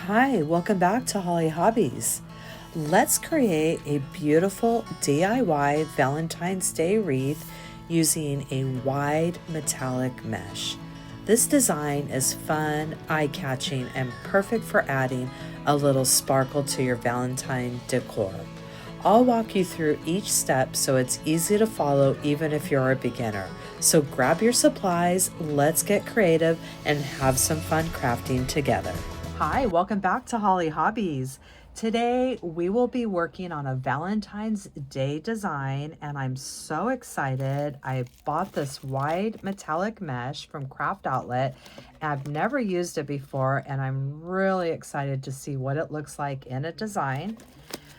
Hi, welcome back to Hollie Hobbies. Let's create a beautiful DIY Valentine's Day wreath using a wide metallic mesh. This design is fun, eye-catching, and perfect for adding a little sparkle to your Valentine decor. I'll walk you through each step so it's easy to follow even if you're a beginner. So grab your supplies, let's get creative, and have some fun crafting together. Hi, welcome back to Hollie Hobbies. Today we will be working on a Valentine's Day design and I'm so excited. I bought this wide metallic mesh from Craft Outlet. I've never used it before and I'm really excited to see what it looks like in a design.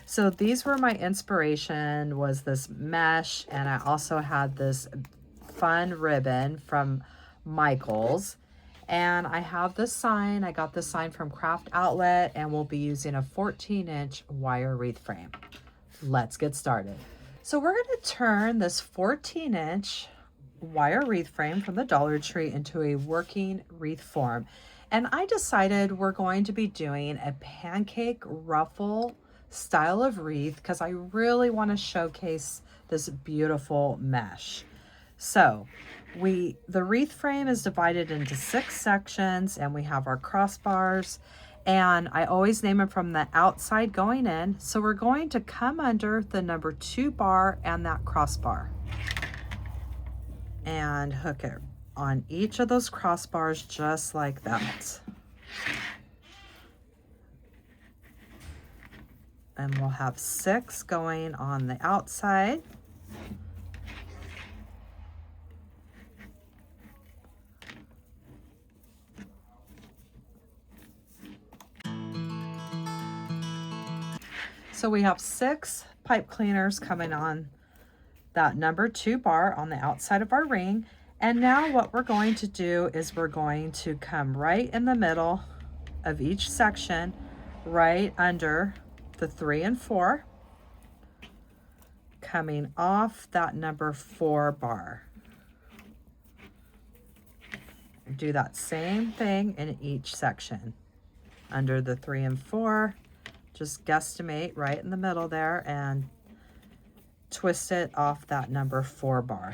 So these were my inspiration, was this mesh, and I also had this fun ribbon from Michaels. And I have this sign. I got this sign from Craft Outlet and we'll be using a 14-inch wire wreath frame. Let's get started. So we're going to turn this 14-inch wire wreath frame from the Dollar Tree into a working wreath form. And I decided we're going to be doing a pancake ruffle style of wreath because I really want to showcase this beautiful mesh. So the wreath frame is divided into 6 sections and we have our crossbars, and I always name them from the outside going in. So we're going to come under the number 2 bar and that crossbar and hook it on each of those crossbars just like that. And we'll have 6 going on the outside. So we have 6 pipe cleaners coming on that number 2 bar on the outside of our ring. And now what we're going to do is we're going to come right in the middle of each section, right under the 3 and 4, coming off that number 4 bar. Do that same thing in each section. Under the 3 and 4, just guesstimate right in the middle there and twist it off that number 4 bar.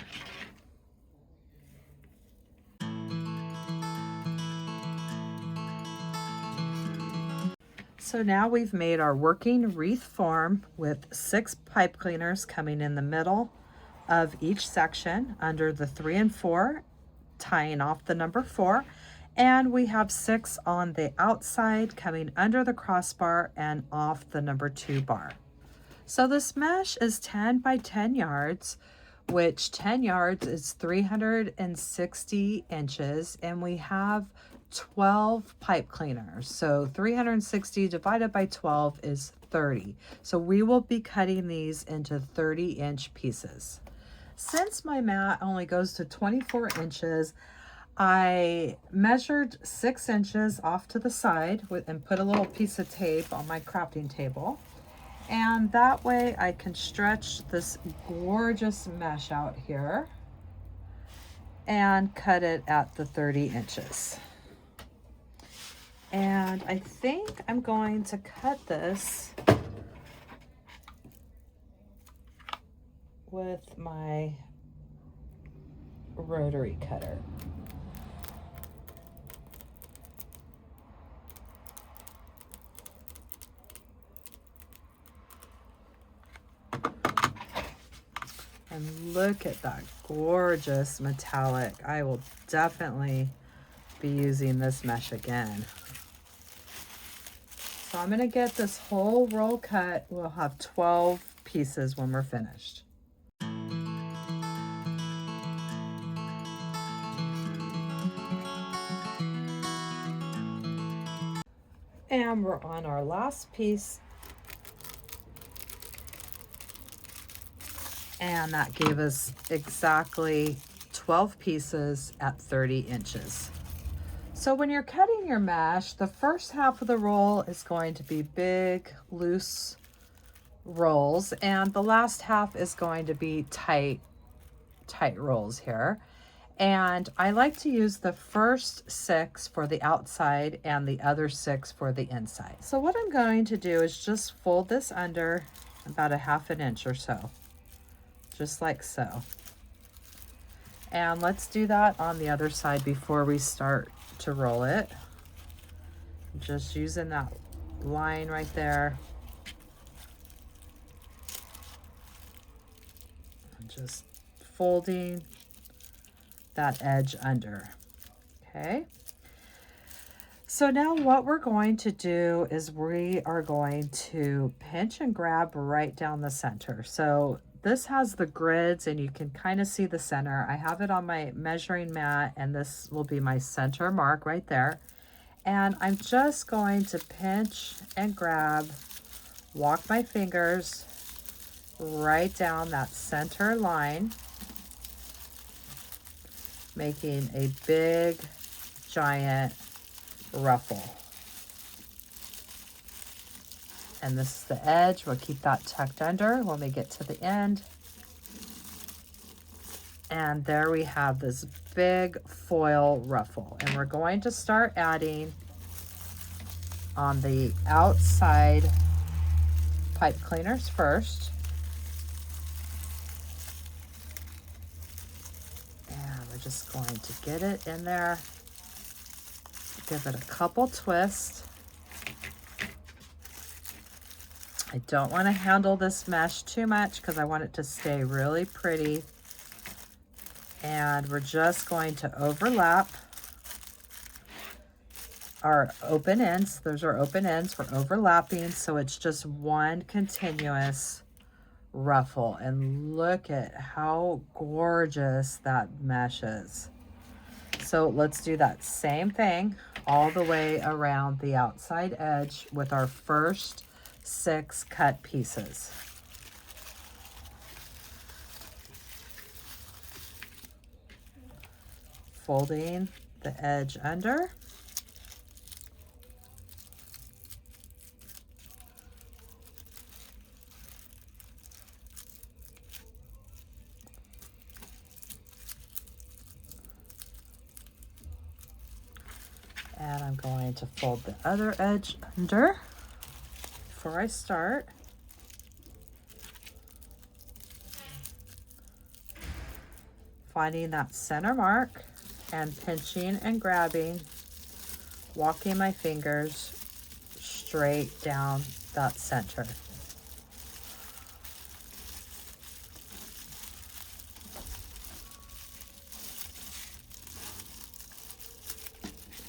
So now we've made our working wreath form with 6 pipe cleaners coming in the middle of each section under the 3 and 4, tying off the number 4. And we have 6 on the outside coming under the crossbar and off the number 2 bar. So this mesh is 10 by 10 yards, which 10 yards is 360 inches, and we have 12 pipe cleaners. So 360 divided by 12 is 30. So we will be cutting these into 30-inch pieces. Since my mat only goes to 24 inches, I measured 6 inches off to the side and put a little piece of tape on my crafting table. And that way I can stretch this gorgeous mesh out here and cut it at the 30 inches. And I think I'm going to cut this with my rotary cutter. And look at that gorgeous metallic. I will definitely be using this mesh again. So I'm going to get this whole roll cut. We'll have 12 pieces when we're finished. And we're on our last piece. And that gave us exactly 12 pieces at 30 inches. So when you're cutting your mesh, the first half of the roll is going to be big, loose rolls, and the last half is going to be tight rolls here. And I like to use the first 6 for the outside and the other 6 for the inside. So what I'm going to do is just fold this under about a 1/2 inch or so, just like so. And let's do that on the other side before we start to roll it. Just using that line right there. And just folding that edge under. Okay. So now what we're going to do is we are going to pinch and grab right down the center. So this has the grids and you can kind of see the center. I have it on my measuring mat and this will be my center mark right there. And I'm just going to pinch and grab, walk my fingers right down that center line, making a big, giant ruffle. And this is the edge. We'll keep that tucked under when we get to the end. And there we have this big foil ruffle. And we're going to start adding on the outside pipe cleaners first. And we're just going to get it in there. Give it a couple twists. I don't want to handle this mesh too much because I want it to stay really pretty. And we're just going to overlap our open ends. Those are open ends. We're overlapping, so it's just one continuous ruffle. And look at how gorgeous that mesh is. So let's do that same thing all the way around the outside edge with our first 6 cut pieces. Folding the edge under. And I'm going to fold the other edge under before I start. Finding that center mark and pinching and grabbing, walking my fingers straight down that center.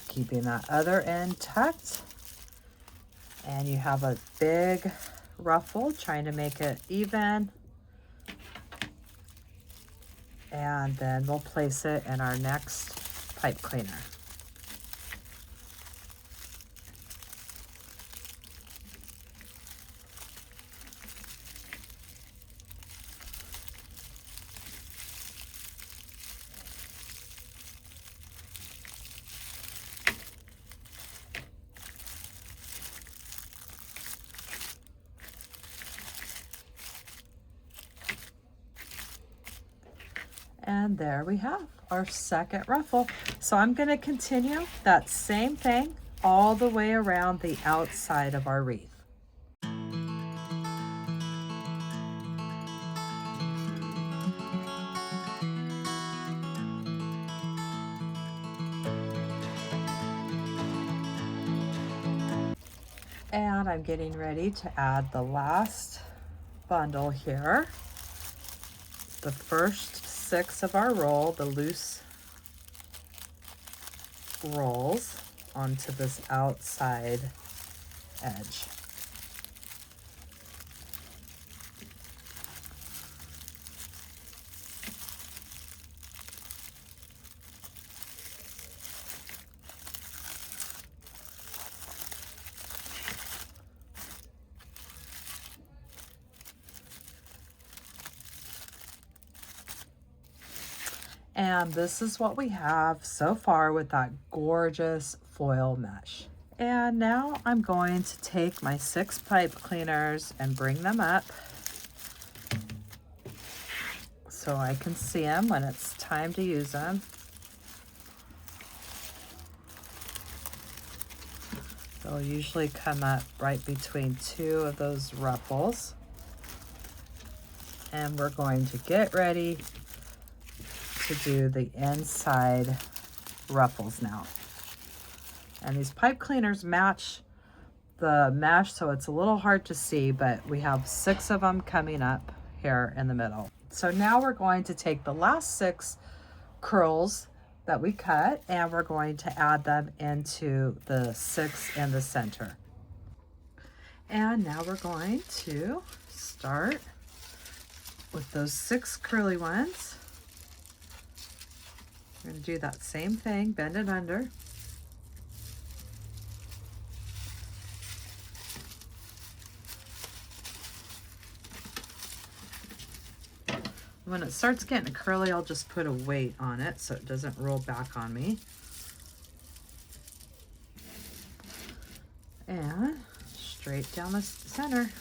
Keeping that other end tucked. And you have a big ruffle, trying to make it even. And then we'll place it in our next pipe cleaner. And there we have our second ruffle. So I'm going to continue that same thing all the way around the outside of our wreath. And I'm getting ready to add the last bundle here. The first 6 of our roll, the loose rolls, onto this outside edge. And this is what we have so far with that gorgeous foil mesh. And now I'm going to take my 6 pipe cleaners and bring them up so I can see them when it's time to use them. It'll usually come up right between two of those ruffles. And we're going to get ready to do the inside ruffles now. And these pipe cleaners match the mesh, so it's a little hard to see, but we have 6 of them coming up here in the middle. So now we're going to take the last 6 curls that we cut, and we're going to add them into the 6 in the center. And now we're going to start with those 6 curly ones. We're going to do that same thing, bend it under. When it starts getting curly, I'll just put a weight on it so it doesn't roll back on me. And straight down the center.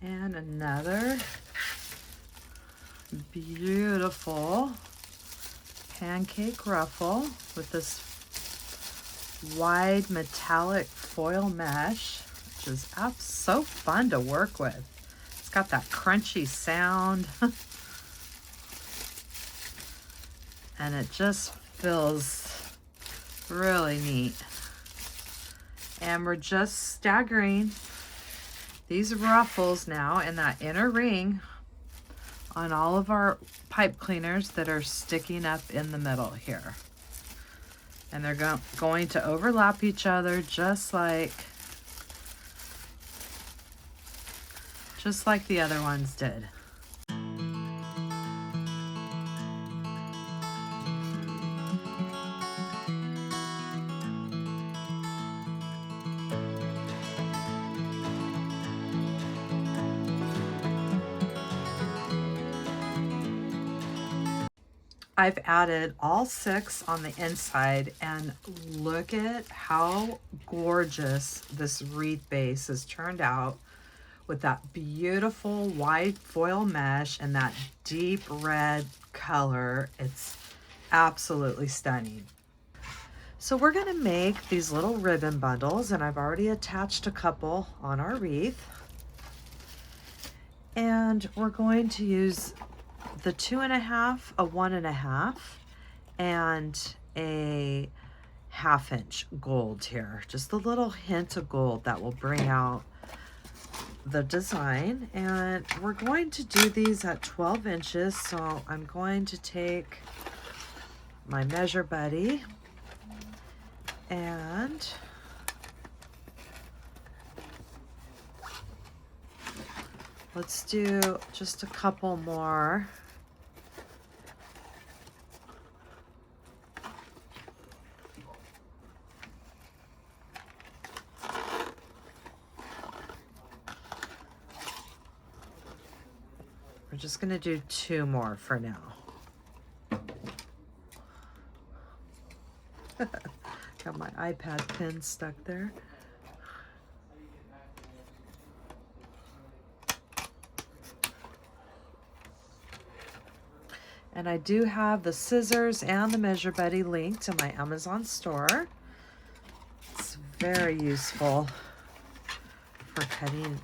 And another beautiful pancake ruffle with this wide metallic foil mesh, which is so fun to work with. It's got that crunchy sound and it just feels really neat. And we're just staggering these ruffles now in that inner ring on all of our pipe cleaners that are sticking up in the middle here. And they're going to overlap each other just like the other ones did. I've added all 6 on the inside, and look at how gorgeous this wreath base has turned out with that beautiful white foil mesh and that deep red color. It's absolutely stunning. So we're going to make these little ribbon bundles, and I've already attached a couple on our wreath. And we're going to use the 2.5, a 1.5, and a 1/2 inch gold here. Just a little hint of gold that will bring out the design. And we're going to do these at 12 inches. So I'm going to take my measure buddy and let's do just a couple more. We're just going to do 2 more for now. Got my iPad pen stuck there. And I do have the scissors and the measure buddy linked to my Amazon store. It's very useful for cutting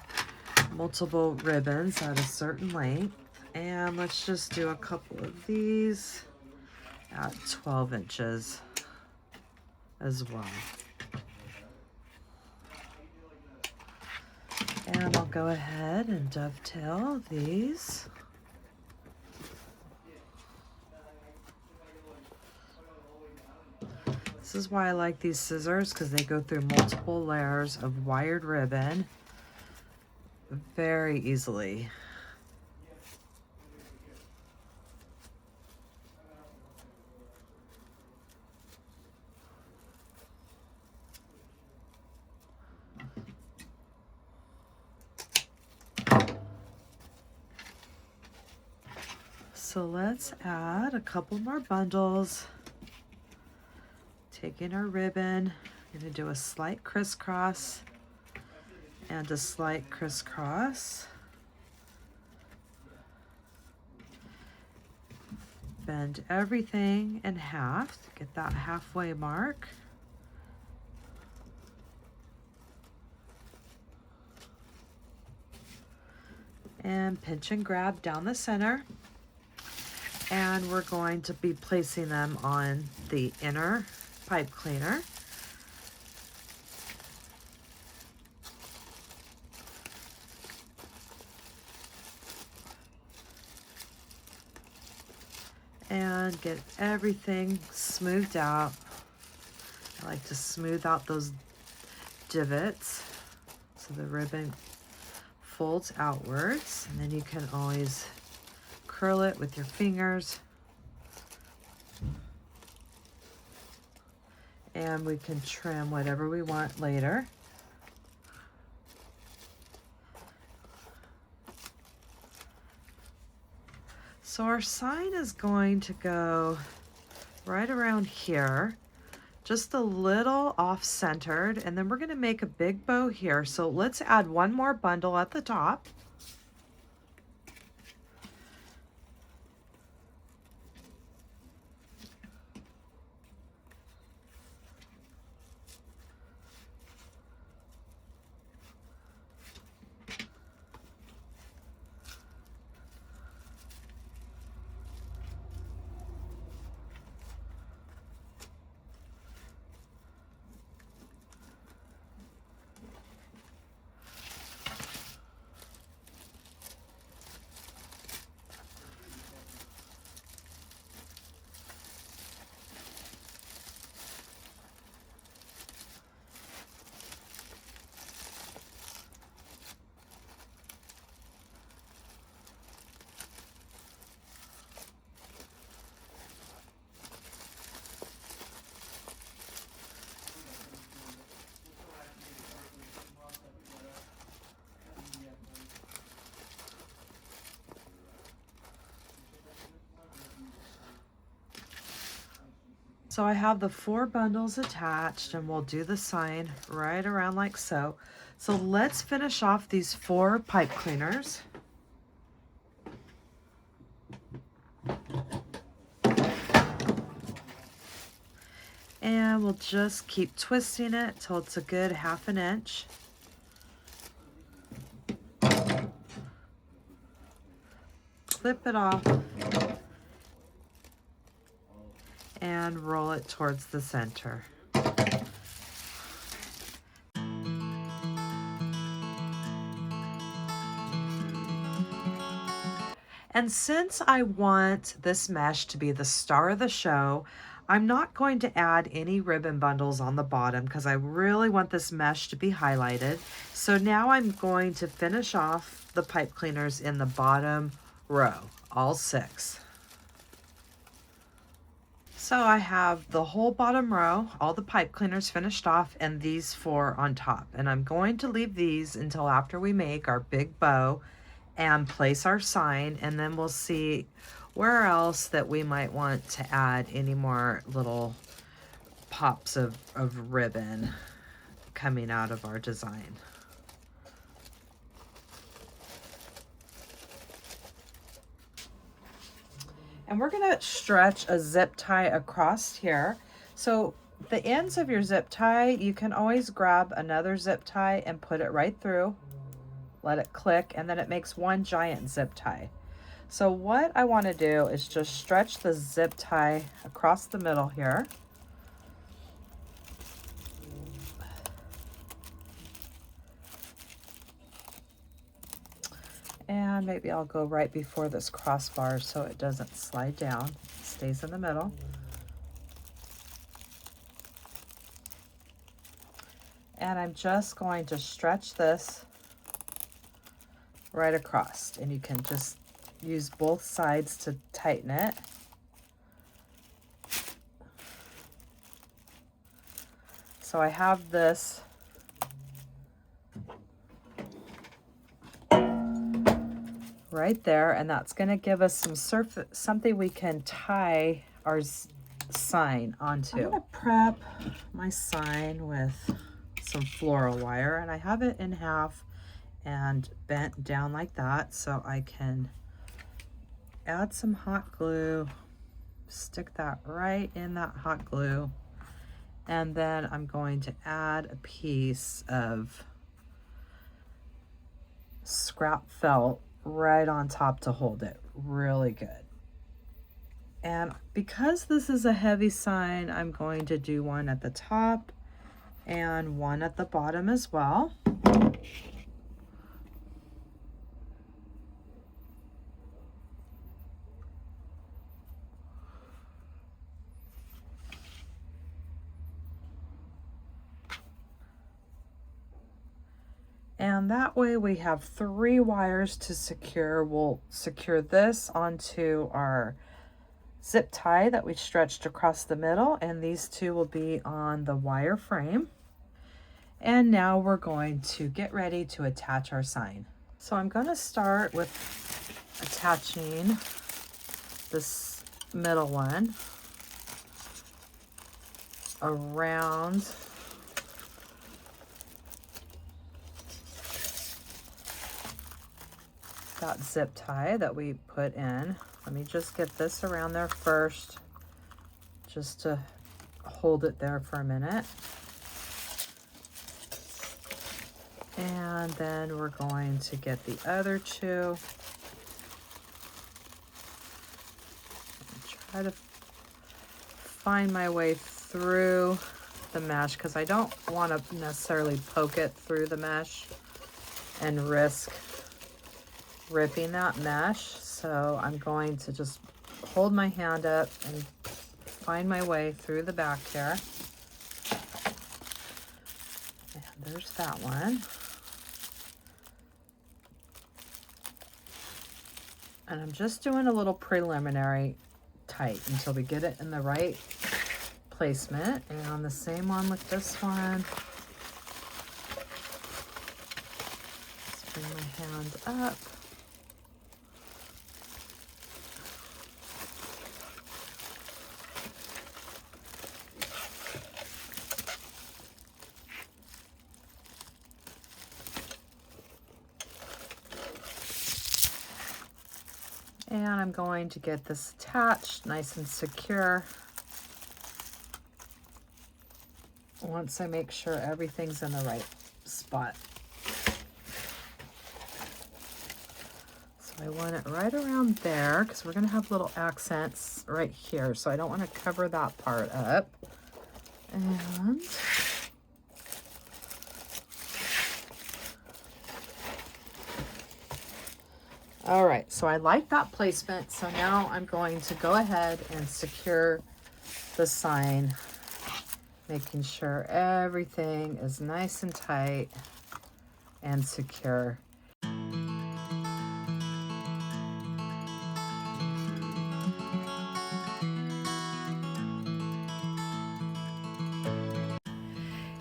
multiple ribbons at a certain length. And let's just do a couple of these at 12 inches as well. And I'll go ahead and dovetail these. This is why I like these scissors, because they go through multiple layers of wired ribbon very easily. So let's add a couple more bundles. Taking our ribbon, I'm going to do a slight crisscross and a slight crisscross. Bend everything in half to get that halfway mark. And pinch and grab down the center. And we're going to be placing them on the inner pipe cleaner. And get everything smoothed out. I like to smooth out those divots so the ribbon folds outwards, and then you can always curl it with your fingers. And we can trim whatever we want later. So our sign is going to go right around here, just a little off-centered, and then we're going to make a big bow here. So let's add one more bundle at the top. So I have the 4 bundles attached, and we'll do the sign right around like so. So let's finish off these 4 pipe cleaners. And we'll just keep twisting it till it's a good 1/2 inch. Clip it off and roll it towards the center. And since I want this mesh to be the star of the show, I'm not going to add any ribbon bundles on the bottom because I really want this mesh to be highlighted. So now I'm going to finish off the pipe cleaners in the bottom row, all 6. So I have the whole bottom row, all the pipe cleaners finished off, and these 4 on top. And I'm going to leave these until after we make our big bow and place our sign, and then we'll see where else that we might want to add any more little pops of ribbon coming out of our design. And we're gonna stretch a zip tie across here. So the ends of your zip tie, you can always grab another zip tie and put it right through, let it click, and then it makes one giant zip tie. So what I wanna do is just stretch the zip tie across the middle here. And maybe I'll go right before this crossbar so it doesn't slide down, it stays in the middle. And I'm just going to stretch this right across, and you can just use both sides to tighten it. So I have this right there, and that's going to give us some something we can tie sign onto. I'm gonna prep my sign with some floral wire, and I have it in half and bent down like that so I can add some hot glue, stick that right in that hot glue, and then I'm going to add a piece of scrap felt right on top to hold it really good. And because this is a heavy sign, I'm going to do one at the top and one at the bottom as well. And that way we have 3 wires to secure. We'll secure this onto our zip tie that we stretched across the middle, and these 2 will be on the wire frame. And now we're going to get ready to attach our sign. So I'm going to start with attaching this middle one around that zip tie that we put in. Let me just get this around there first, just to hold it there for a minute. And then we're going to get the other 2. Try to find my way through the mesh because I don't want to necessarily poke it through the mesh and risk ripping that mesh. So I'm going to just hold my hand up and find my way through the back here. And there's that one. And I'm just doing a little preliminary tight until we get it in the right placement. And the same one with this one. Just bring my hand up. And I'm going to get this attached nice and secure. Once I make sure everything's in the right spot. So I want it right around there because we're going to have little accents right here. So I don't want to cover that part up. And all right, so I like that placement. So now I'm going to go ahead and secure the sign, making sure everything is nice and tight and secure.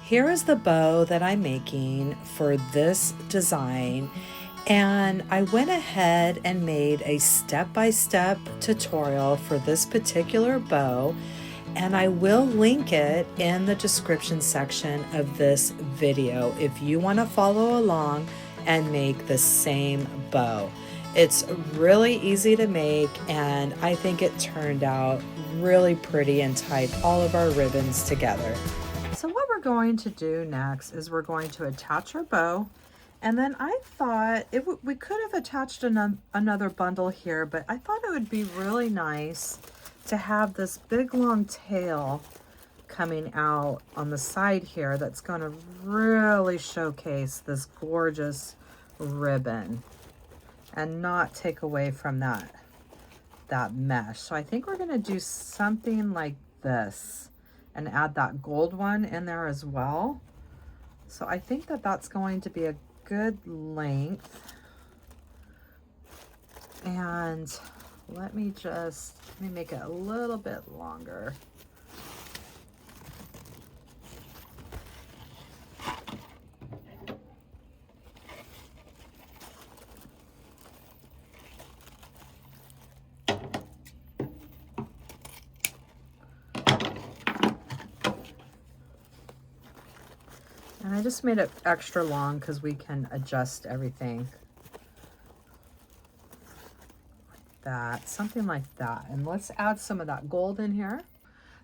Here is the bow that I'm making for this design. And I went ahead and made a step-by-step tutorial for this particular bow, and I will link it in the description section of this video if you want to follow along and make the same bow. It's really easy to make, and I think it turned out really pretty and tied all of our ribbons together. So what we're going to do next is we're going to attach our bow. And then I thought we could have attached another bundle here, but I thought it would be really nice to have this big long tail coming out on the side here that's going to really showcase this gorgeous ribbon and not take away from that mesh. So I think we're going to do something like this and add that gold one in there as well. So I think that that's going to be a good length. And let me make it a little bit longer. just made it extra long because we can adjust everything. Like that, something like that. And let's add some of that gold in here.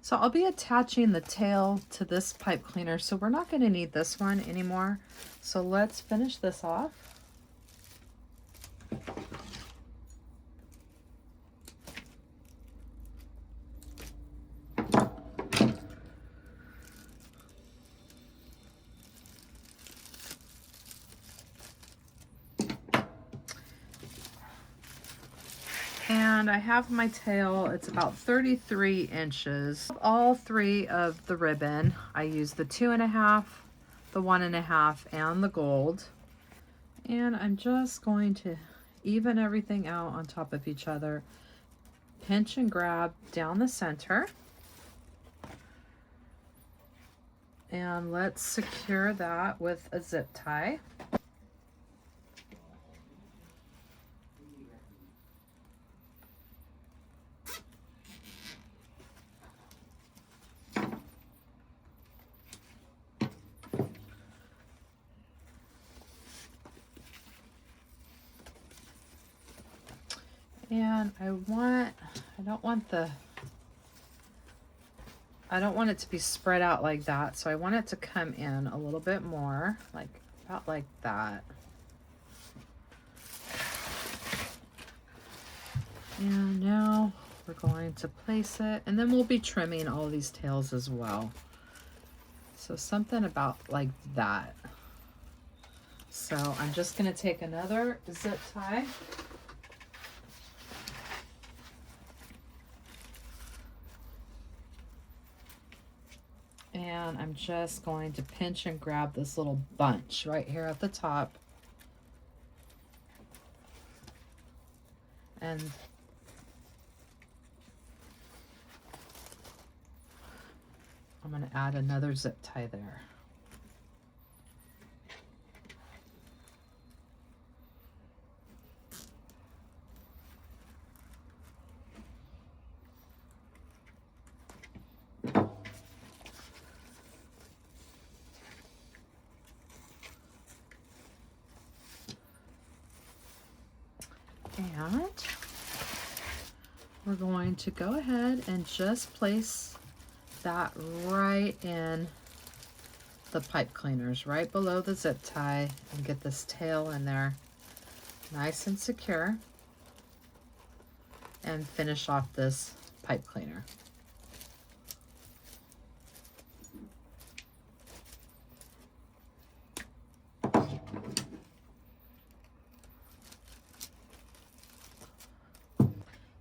So I'll be attaching the tail to this pipe cleaner, so we're not going to need this one anymore. So let's finish this off. And I have my tail, it's about 33 inches. All three of the ribbon, I use the 2.5, the 1.5, and the gold. And I'm just going to even everything out on top of each other. Pinch and grab down the center. And let's secure that with a zip tie. And I don't want it to be spread out like that, so I want it to come in a little bit more, like about like that. And now we're going to place it, and then we'll be trimming all these tails as well. So something about like that. So I'm just going to take another zip tie. And I'm just going to pinch and grab this little bunch right here at the top. And I'm going to add another zip tie there. And we're going to go ahead and just place that right in the pipe cleaners, right below the zip tie, and get this tail in there nice and secure, and finish off this pipe cleaner.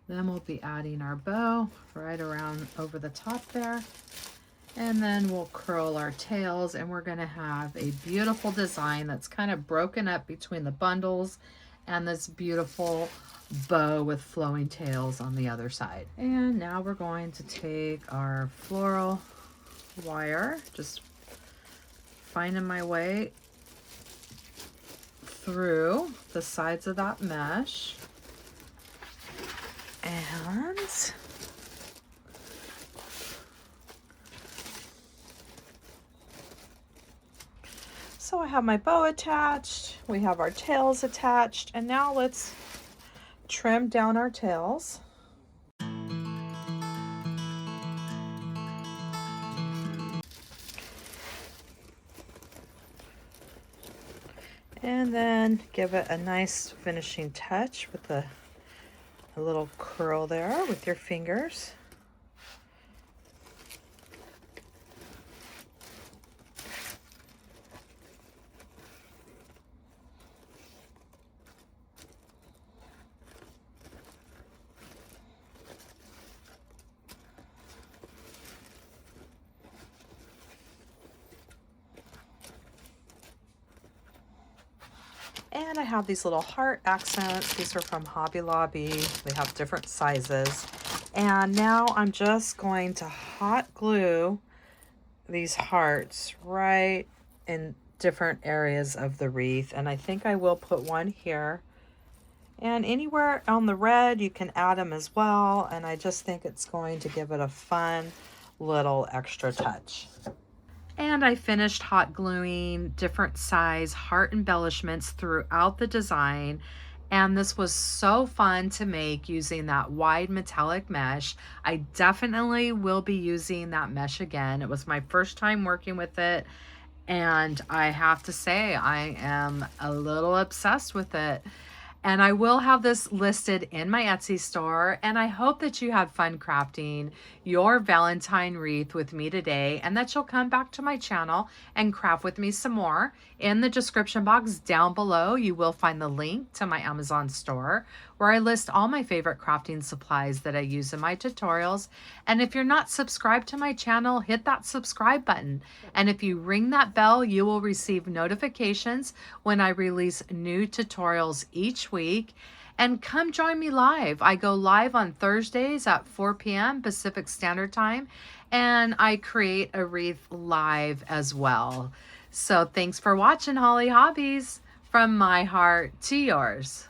Then we'll be adding our bow right around over the top there. And then we'll curl our tails, and we're gonna have a beautiful design that's kind of broken up between the bundles and this beautiful bow with flowing tails on the other side. And now we're going to take our floral wire, just finding my way through the sides of that mesh. And so I have my bow attached, we have our tails attached, and now let's trim down our tails. And then give it a nice finishing touch with a little curl there with your fingers. And I have these little heart accents. These are from Hobby Lobby. They have different sizes. And now I'm just going to hot glue these hearts right in different areas of the wreath. And I think I will put one here. And anywhere on the red, you can add them as well. And I just think it's going to give it a fun little extra touch. And I finished hot gluing different size heart embellishments throughout the design. And this was so fun to make using that wide metallic mesh. I definitely will be using that mesh again. It was my first time working with it. And I have to say, I am a little obsessed with it. And I will have this listed in my Etsy store. And I hope that you had fun crafting your Valentine wreath with me today, and that you'll come back to my channel and craft with me some more. In the description box down below, you will find the link to my Amazon store where I list all my favorite crafting supplies that I use in my tutorials. And if you're not subscribed to my channel, hit that subscribe button. And if you ring that bell, you will receive notifications when I release new tutorials each week. And come join me live. I go live on Thursdays at 4 p.m. Pacific Standard Time, and I create a wreath live as well. So thanks for watching, Hollie Hobbies, from my heart to yours.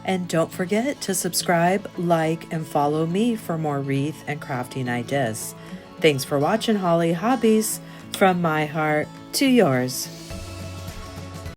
And don't forget to subscribe, like, and follow me for more wreath and crafting ideas. Thanks for watching, Hollie Hobbies, from my heart to yours.